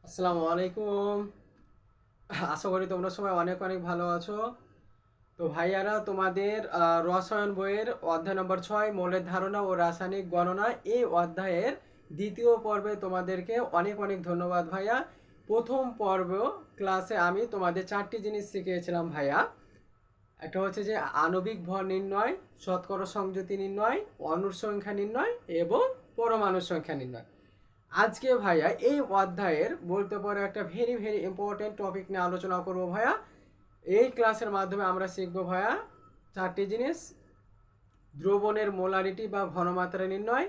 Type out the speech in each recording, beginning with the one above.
আসসালামু আলাইকুম। আশা করি তোমরা সবাই অনেক অনেক ভালো আছো। তো ভাইয়ারা, তোমাদের রসায়ন বইয়ের অধ্যায় নম্বর 6 মৌলের ধারণা ও রাসায়নিক গণনা, এই অধ্যায়ের দ্বিতীয় পর্বে তোমাদেরকে অনেক অনেক ধন্যবাদ ভাইয়া। প্রথম পর্ব ক্লাসে আমি তোমাদের 4টি জিনিস শিখিয়েছিলাম ভাইয়া। একটা হচ্ছে যে আণবিক ভর নির্ণয়, শতকরা সংযুতি নির্ণয়, অণুর সংখ্যা নির্ণয় এবং পরমাণুর সংখ্যা নির্ণয়। আজকে ভাইয়া এই অধ্যায়ের বলতে পারো একটা ভেরি ভেরি ইম্পর্টেন্ট টপিক নিয়ে আলোচনা করব ভাইয়া। এই ক্লাসের মাধ্যমে আমরা শিখব ভাইয়া 4টি জিনিস: দ্রবণের মোলারিটি বা ঘনমাত্রা নির্ণয়,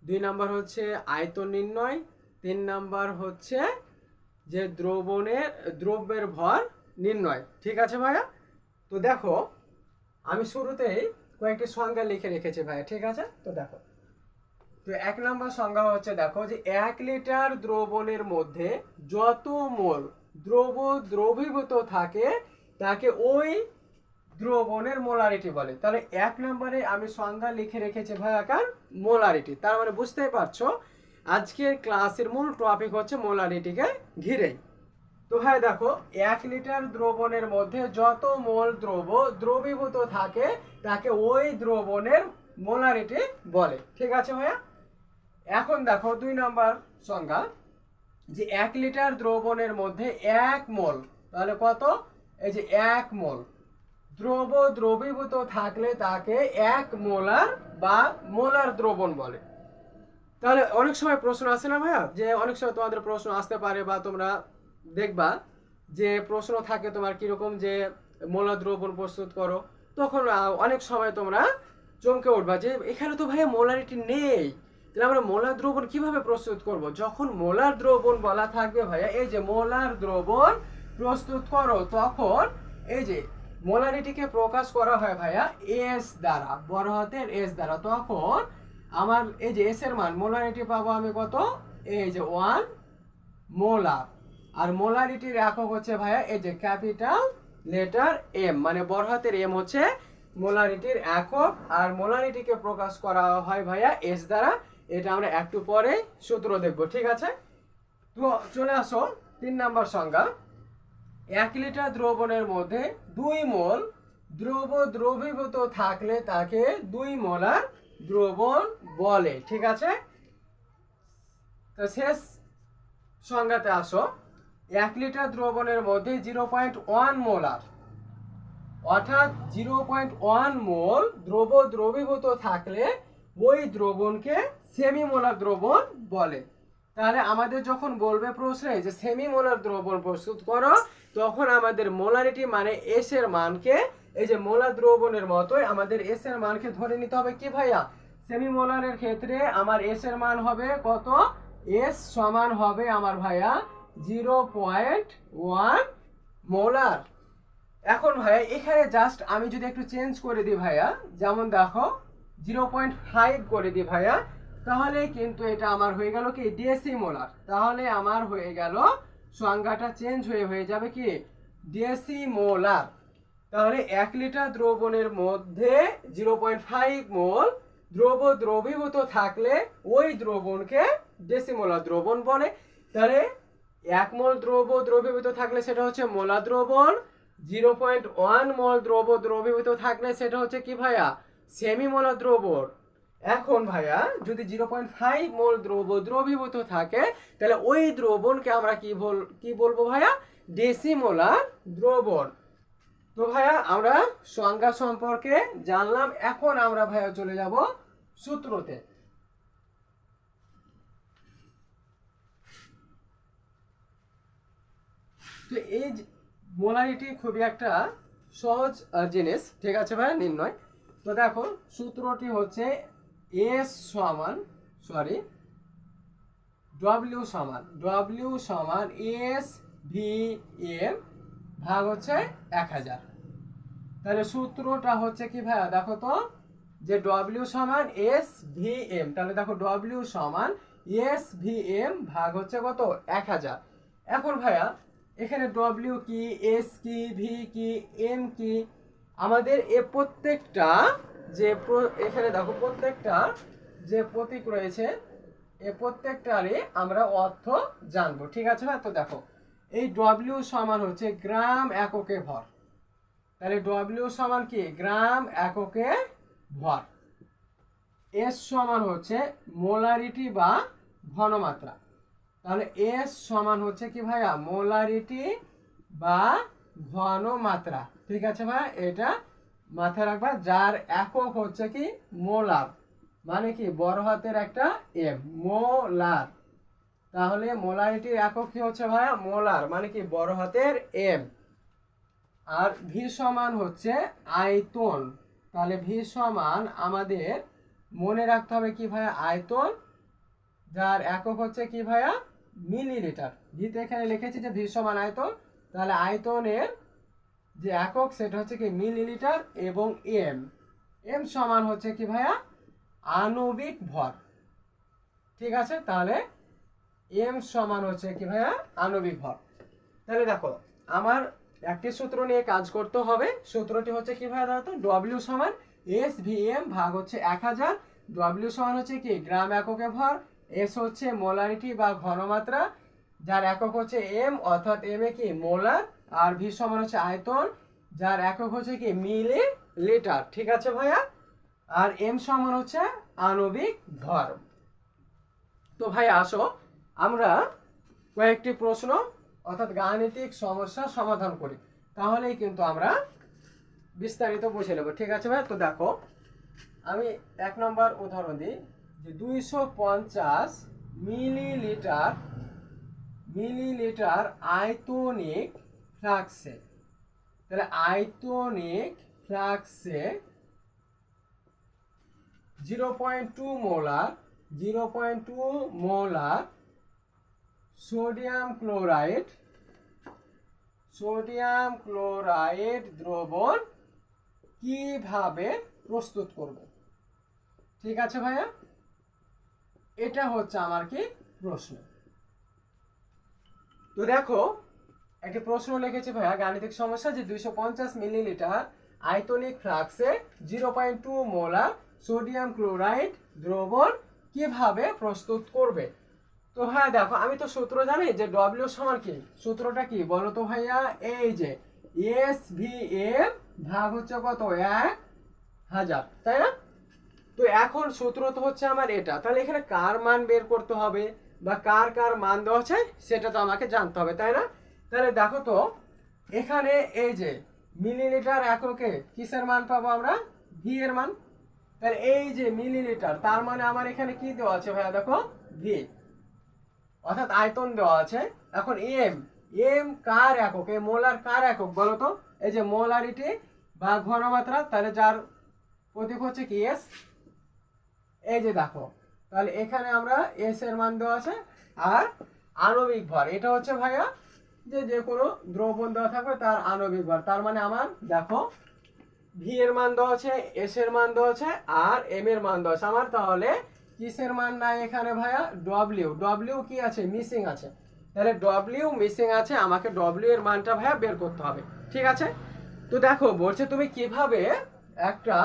2 নাম্বার হচ্ছে আয়তন নির্ণয়, 3 নাম্বার হচ্ছে যে দ্রব্যের ভর নির্ণয়। ঠিক আছে ভাইয়া? তো দেখো, আমি শুরুতেই কয়েকটি সংজ্ঞা লিখে রেখেছি ভাইয়া। ঠিক আছে, তো দেখো। তো 1 নম্বর সংজ্ঞা হচ্ছে, দেখো যে 1 লিটার দ্রবণের মধ্যে যত মোল দ্রবীভূত থাকে তাকে ওই দ্রবণের মোলারিটি বলে। তাহলে 1 নম্বরে আমি সংজ্ঞা লিখে রেখেছি ভাই আকার মোলারিটি। তার মানে বুঝতেই পারছো আজকের ক্লাসের মূল টপিক হচ্ছে মোলারিটিকে ঘিরেই। তো ভাই দেখো, 1 লিটার দ্রবণের মধ্যে যত মোল দ্রবীভূত থাকে তাকে ওই দ্রবণের মোলারিটি বলে। ঠিক আছে ভাইয়া? এখন দেখো 2 নম্বর সংজ্ঞা, যে 1 লিটার দ্রবণের মধ্যে 1 মোল, তাহলে কত? এই যে 1 মোল দ্রবীভূত থাকলে তাকে 1 মোলার বা মোলার দ্রবণ বলে। তাহলে অনেক সময় প্রশ্ন আসে না ভাইয়া, যে অনেক সময় তোমাদের প্রশ্ন আসতে পারে বা তোমরা দেখবা যে প্রশ্ন থাকে তোমার কিরকম, যে মোলার দ্রবণ প্রস্তুত করো। তখন অনেক সময় তোমরা চমকে উঠবা যে এখানে তো ভাইয়া মোলারিটি নেই, তাহলে আমরা মোলার দ্রবণ কিভাবে প্রস্তুত করব? যখন মোলার দ্রবণ বলা থাকবে ভাইয়া, এই যে মোলার দ্রবণ প্রস্তুত করো, তখন এই যে মোলারিটিকে প্রকাশ করা হয় ভাইয়া এস দ্বারা, বড় হাতের এস দ্বারা। তখন আমার এই যে এস এর মান, মোলারিটি পাবো আমি কত? এই যে 1 মোলার। আর মোলারিটির একক হচ্ছে ভাইয়া এই যে ক্যাপিটাল লেটার এম, মানে বড় হাতের এম হচ্ছে মোলারিটির একক। আর মোলারিটিকে প্রকাশ করা হয় ভাইয়া এস দ্বারা। এটা আমরা একটু পরে সূত্র দেখব। ঠিক আছে, তো চলে আসো 3 নাম্বার সংজ্ঞা। 1 লিটার দ্রবণের মধ্যে 2 মোল দ্রবীভূত থাকলে তাকে 2 মোলার দ্রবণ বলে। ঠিক আছে, তো শেষ সংজ্ঞাতে আসো। 1 লিটার দ্রবণের মধ্যে 0.1 মোলার, অর্থাৎ 0.1 মোল দ্রবীভূত থাকলে ওই দ্রবণকে সেমি মোলার দ্রবণ বলে। তাহলে আমাদের যখন বলবে প্রশ্নে যে সেমি মোলার দ্রবণ প্রস্তুত করো, তখন আমাদের মোলারিটি মানে এস এর মানকে এই যে মোলার দ্রবণের মতোই আমাদের এস এর মানকে ধরে নিতে হবে। কি ভাইয়া? সেমি মোলারের ক্ষেত্রে আমার এস এর মান হবে কত? এস সমান হবে আমার ভাইয়া 0.1 মোলার। এখন ভাইয়া এখানে জাস্ট আমি যদি একটু চেঞ্জ করে দিই ভাইয়া, যেমন দেখো 0.5 করে দিই ভাইয়া, তাহলে কিন্তু এটা আমার হয়ে গেল কি ডেসিমোলার। তাহলে আমার হয়ে গেল সংজ্ঞাটা চেঞ্জ হয়ে যাবে কি ডেসিমোলার। তাহলে 1 লিটার দ্রবণের মধ্যে 0.5 মোল দ্রবীভূত থাকলে ওই দ্রবণকে ডেসিমোলার দ্রবণ বলে। তাহলে 1 মোল দ্রবীভূত থাকলে সেটা হচ্ছে মোলার দ্রবণ, 0.1 মোল দ্রবীভূত থাকলে সেটা হচ্ছে কি ভাইয়া সেমি মোলার দ্রবণ। এখন ভাইয়া যদি 0.5 মোল দ্রবীভূত থাকে, তাহলে ওই দ্রবণকে আমরা কি বলবো ভাইয়া? ডেসিমোলার দ্রবণ। তো ভাইয়া আমরা সংজ্ঞা সম্পর্কে জানলাম। এখন আমরা ভাইয়া চলে যাব সূত্রতে। তো এই মোলারিটি খুবই একটা সহজ জিনিস। ঠিক আছে ভাইয়া, নির্ণয়। তো দেখো সূত্রটি হচ্ছে এস সমান ডব্লিউ সমান এস ভি এম ভাগ হচ্ছে 1000। তাহলে সূত্রটা হচ্ছে কি ভাইয়া? দেখো তো, যে ডব্লিউ সমান এস ভি এম, তাহলে দেখো ডব্লিউ সমান এস ভি এম ভাগ হচ্ছে কত? 1000। এখন ভাইয়া এখানে ডব্লিউ কি, এস কি, ভি কি, এম কি, আমাদের এ প্রত্যেকটা যে এখানে দেখো প্রত্যেকটা যে প্রতীক রয়েছে, এই প্রত্যেকটারই আমরা অর্থ জানবো, ঠিক আছে ভাই। তো দেখো এই ডব্লিউ সমান হচ্ছে গ্রাম এককে ভর, তাহলে ডব্লিউ সমান কি গ্রাম এককে ভর। এস সমান হচ্ছে মোলারিটি বা ঘনমাত্রা, তাহলে এস সমান হচ্ছে কি ভাইয়া মোলারিটি বা ঘনমাত্রা, ঠিক আছে ভাই, এটা মাথায় রাখবা। যার একক হচ্ছে কি মোলার, মানে কি বড় হাতের একটা এম, মোলার। তাহলে মোলারিটির একক কি হচ্ছে ভাইয়া মোলার, মানে কি বড় হাতের এম। আর ভি সমান হচ্ছে আয়তন, তাহলে ভি সমান আমাদের মনে রাখতে হবে কি ভাইয়া আয়তন, যার একক হচ্ছে কি ভাইয়া মিলিলিটার। ভিতে এখানে লিখেছি যে ভি সমান আয়তন, তাহলে আয়তনের যে একক সেটা হচ্ছে কি মিলিলিটার, এবং এম, এম সমান হচ্ছে কি ভাইয়া আণবিক ভর, ঠিক আছে। তাহলে এম সমান হচ্ছে কি ভাইয়া আণবিক ভর। তাহলে দেখো আমার একটি সূত্র নিয়ে কাজ করতে হবে। সূত্রটি হচ্ছে কি ভাইয়া দেখো, ডব্লিউ সমান এস ভি এম ভাগ হচ্ছে 1000। ডব্লিউ সমান হচ্ছে কি গ্রাম এককে ভর, এস হচ্ছে মোলারিটি বা ঘনমাত্রা, যার একক হচ্ছে এম, অর্থাৎ এম এ কি মোলার, আর ভি সমান হচ্ছে আয়তন, যার একক হচ্ছে কি মিলি লিটার, ঠিক আছে ভাইয়া। আর এম সমান হচ্ছে আণবিক ভর। তো ভাই আসো আমরা কয়েকটি প্রশ্ন অর্থাৎ গাণিতিক সমস্যা সমাধান করি, তাহলেই কিন্তু আমরা বিস্তারিত বুঝে নেব, ঠিক আছে ভাই। তো দেখো আমি 1 নম্বর উদাহরণ দিই যে 250 মিলিলিটার আয়তনিক ফ্লাক্সে, তাহলে আয়তনিক ফ্লাক্সে 0.2 মোলার সোডিয়াম ক্লোরাইড দ্রবণ কিভাবে প্রস্তুত করব, ঠিক আছে ভাইয়া, এটা হচ্ছে আমার কি প্রশ্ন। তো দেখো একটি প্রশ্ন লিখেছি ভাইয়া গাণিতিক সমস্যা যে 250 মিলিলিটার আয়তনিক ফ্লাক্সে 0.2 মোলার সোডিয়াম ক্লোরাইড দ্রবণ কিভাবে প্রস্তুত করবে। তো হ্যাঁ দেখো আমি তো সূত্র জানি যে ডব্লিউ সমান কি, সূত্রটা কি বলো তো ভাইয়া, এই যে এস ভি এম ভাগ হচ্ছে কত 1000, তাই না। তো এখন সূত্র তো হচ্ছে আমার এটা, তাহলে এখানে কার মান বের করতে হবে বা কার কার মান দেওয়া আছে সেটা তো আমাকে জানতে হবে, তাই না। তাহলে দেখো তো এখানে এই যে মিলিলিটার এককে কিসের মান পাবো আমরা, ভি এর মান, তাহলে এই যে মিলিলিটার তার মানে আমার এখানে কি দেওয়া আছে ভাইয়া দেখো ভি, অর্থাৎ আয়তন দেওয়া আছে। এখন এম, এম কার একক, এই মোলার কার একক বলো তো, এই যে মোলারিটি বা ঘনমাত্রা, তাহলে যার প্রতীক হচ্ছে কি এস, এই যে দেখো তাহলে এখানে আমরা এস এর মান দেওয়া আছে। আর আণবিক ভর এটা হচ্ছে ভাইয়া যে কোনো দ্রবণ দেওয়া থাকবে তার আণবিক ভর, তার মানে আমার দেখো ভি এর মান দেওয়া আছে, এস এর মান দেওয়া আছে, আর এম এর মান দেওয়া আছে। আমার তাহলে কিসের মান নাই এখানে ভাইয়া, ডব্লিউ কি আছে মিসিং আছে, তাহলে ডব্লিউ মিসিং আছে, আমাকে ডব্লিউ এর মানটা ভাইয়া বের করতে হবে, ঠিক আছে। তো দেখো বলছে তুমি কিভাবে একটা